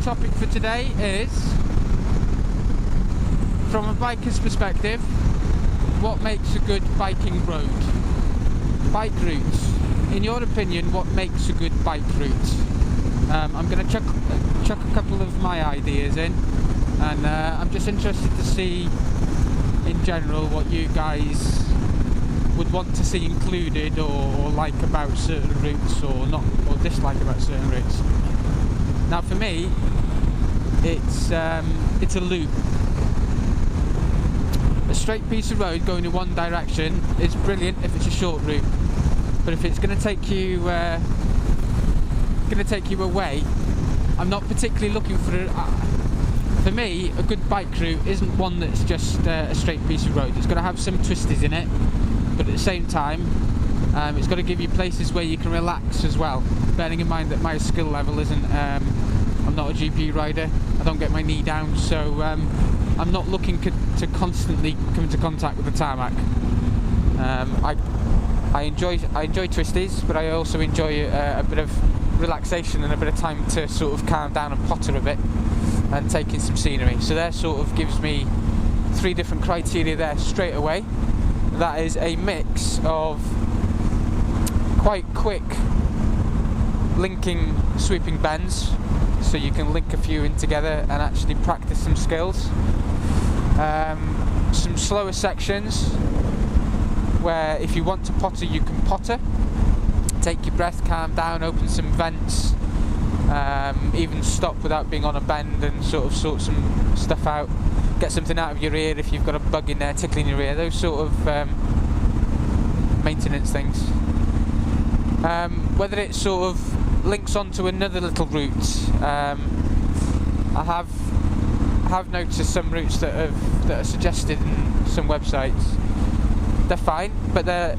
topic for today is, from a biker's perspective, what makes a good biking road? Bike routes. In your opinion, what makes a good bike route? I'm going to chuck a couple of my ideas in, and I'm just interested to see, in general, what you guys would want to see included or like about certain routes, or not, or dislike about certain routes. Now, for me, it's a loop. A straight piece of road going in one direction is brilliant if it's a short route, but if it's going to take you away, I'm not particularly looking for it. For me, a good bike route isn't one that's just a straight piece of road. It's got to have some twisties in it, but at the same time, it's got to give you places where you can relax as well. Bearing in mind that my skill level isn't, I'm not a GP rider, I don't get my knee down, so I'm not looking to constantly come into contact with the tarmac. I enjoy twisties, but I also enjoy a bit of relaxation and a bit of time to sort of calm down and potter a bit and take in some scenery. So that sort of gives me three different criteria there straight away. That is a mix of quite quick linking sweeping bends, so you can link a few in together and actually practice some skills. Some slower sections where if you want to potter, you can potter. Take your breath, calm down, open some vents, even stop without being on a bend and sort of sort some stuff out. Get something out of your ear if you've got a bug in there tickling your ear. Those sort of maintenance things. Whether it sort of links onto another little route, I have noticed some routes that are suggested in some websites. They're fine, but they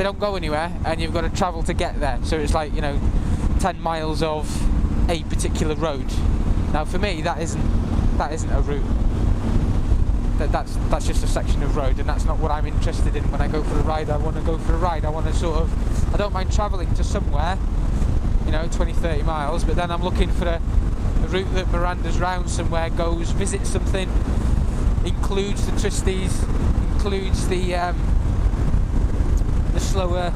don't go anywhere, and you've got to travel to get there. So it's like, 10 miles of a particular road. Now, for me, that isn't a route. That's just a section of road, and that's not what I'm interested in when I go for a ride. I want to go for a ride. I want to I don't mind travelling to somewhere, 20, 30 miles, but then I'm looking for a route that Miranda's round somewhere, goes, visit something, includes the twisties, includes the slower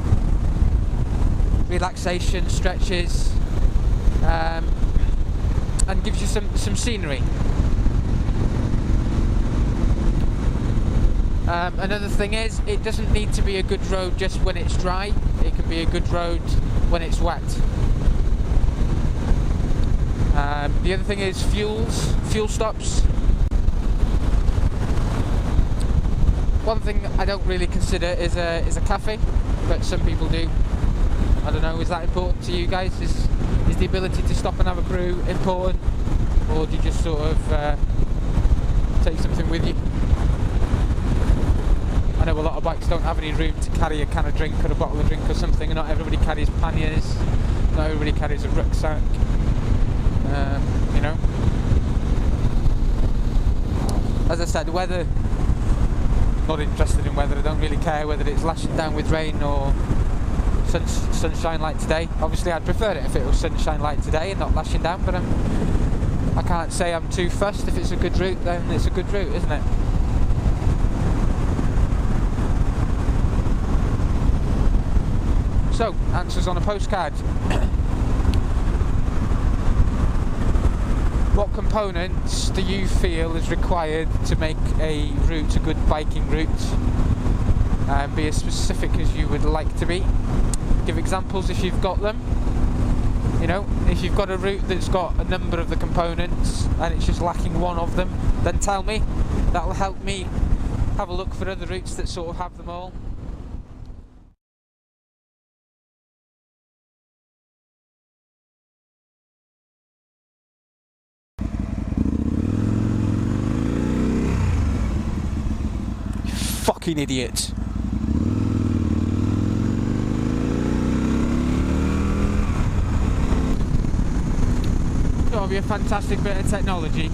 relaxation stretches, and gives you some scenery. Another thing is, it doesn't need to be a good road just when it's dry. It can be a good road when it's wet. The other thing is fuel stops. One thing I don't really consider is a cafe, but some people do. I don't know, is that important to you guys? Is the ability to stop and have a brew important, or do you just sort of take something with you? I know a lot of bikes don't have any room to carry a can of drink or a bottle of drink or something, and not everybody carries panniers, not everybody carries a rucksack, As I said, weather, not interested in weather. I don't really care whether it's lashing down with rain or sunshine like today. Obviously I'd prefer it if it was sunshine like today and not lashing down, but I can't say I'm too fussed. If it's a good route, then it's a good route, isn't it? So, answers on a postcard. What components do you feel is required to make a route a good biking route? Be as specific as you would like to be. Give examples if you've got them. If you've got a route that's got a number of the components and it's just lacking one of them, then tell me. That'll help me have a look for other routes that sort of have them all. Fucking idiot. That would be a fantastic bit of technology.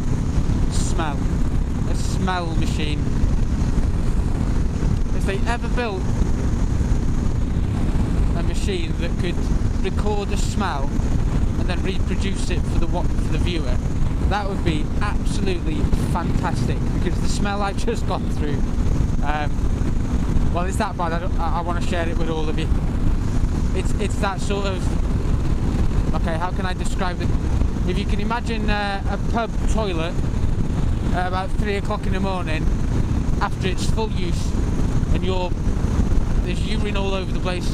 Smell. A smell machine. If they ever built a machine that could record a smell and then reproduce it for the viewer, That would be absolutely fantastic, because the smell I've just gone through, well, it's that bad. I want to share it with all of you. It's that sort of, okay, how can I describe it? If you can imagine a pub toilet about 3 o'clock in the morning after it's full use, and there's urine all over the place,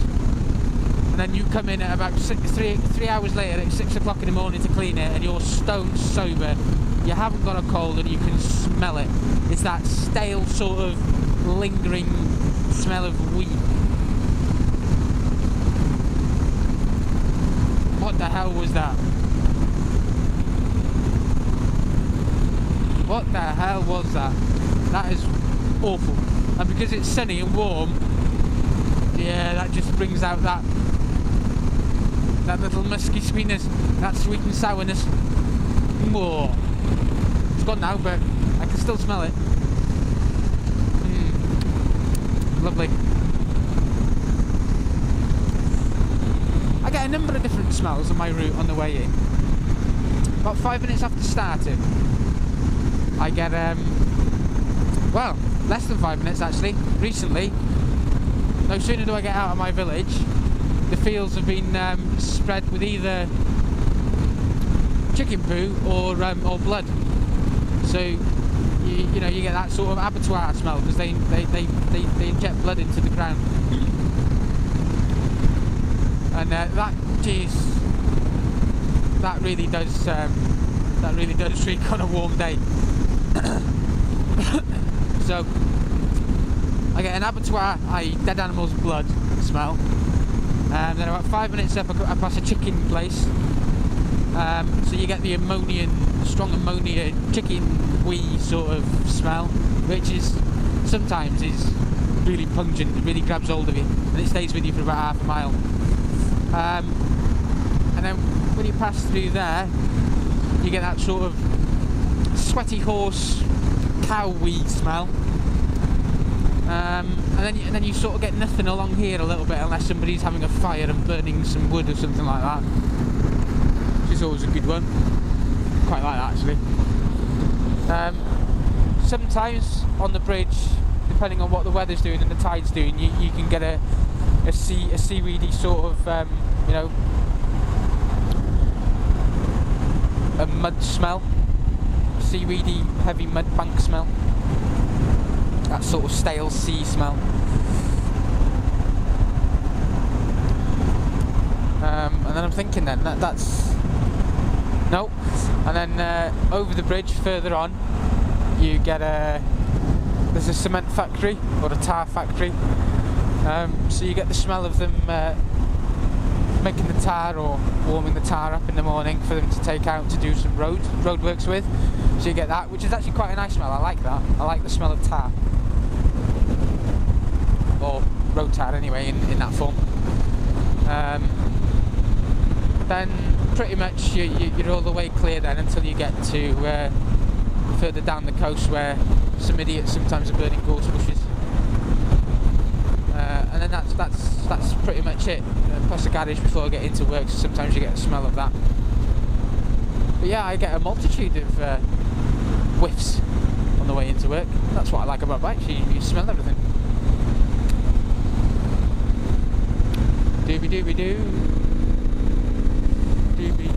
and then you come in at about 3 hours later at 6 o'clock in the morning to clean it, and you're stone sober, you haven't got a cold, and you can smell it. It's that stale sort of lingering smell of weed. What the hell was that? What the hell was that? That is awful. And because it's sunny and warm, yeah, that just brings out that little musky sweetness, that sweet and sourness. Whoa. It's gone now, but I can still smell it. Lovely. I get a number of different smells on my route on the way in. About 5 minutes after starting, I get, well, less than 5 minutes actually. Recently, no sooner do I get out of my village, the fields have been spread with either chicken poo or blood. So you know, you get that sort of abattoir smell, because they inject blood into the ground, and that really does shriek on a warm day. So I get an abattoir, i.e. dead animal's blood smell, and then about 5 minutes up I pass a chicken place, so you get the strong ammonia chicken wee sort of smell, which is sometimes really pungent. It really grabs hold of you, and it stays with you for about half a mile. And then when you pass through there, you get that sort of sweaty horse cow wee smell, and then you sort of get nothing along here a little bit, unless somebody's having a fire and burning some wood or something like that, which is always a good one. Quite like that actually. Sometimes on the bridge, depending on what the weather's doing and the tide's doing, you can get a seaweedy sort of, you know, a mud smell, seaweedy heavy mud bank smell, that sort of stale sea smell. And then I'm thinking then that's no, and then over the bridge further on, you get there's a cement factory or a tar factory, so you get the smell of them making the tar or warming the tar up in the morning for them to take out to do some road works with. So you get that, which is actually quite a nice smell. I like that. I like the smell of tar, or road tar anyway, in that form. Then pretty much you're all the way clear then until you get to further down the coast, where some idiots sometimes are burning gorse bushes, and then that's pretty much it. Plus the garage before I get into work, so sometimes you get a smell of that. But yeah, I get a multitude of whiffs on the way into work. That's what I like about bikes. You smell everything. Doobie doobie doo. Doobie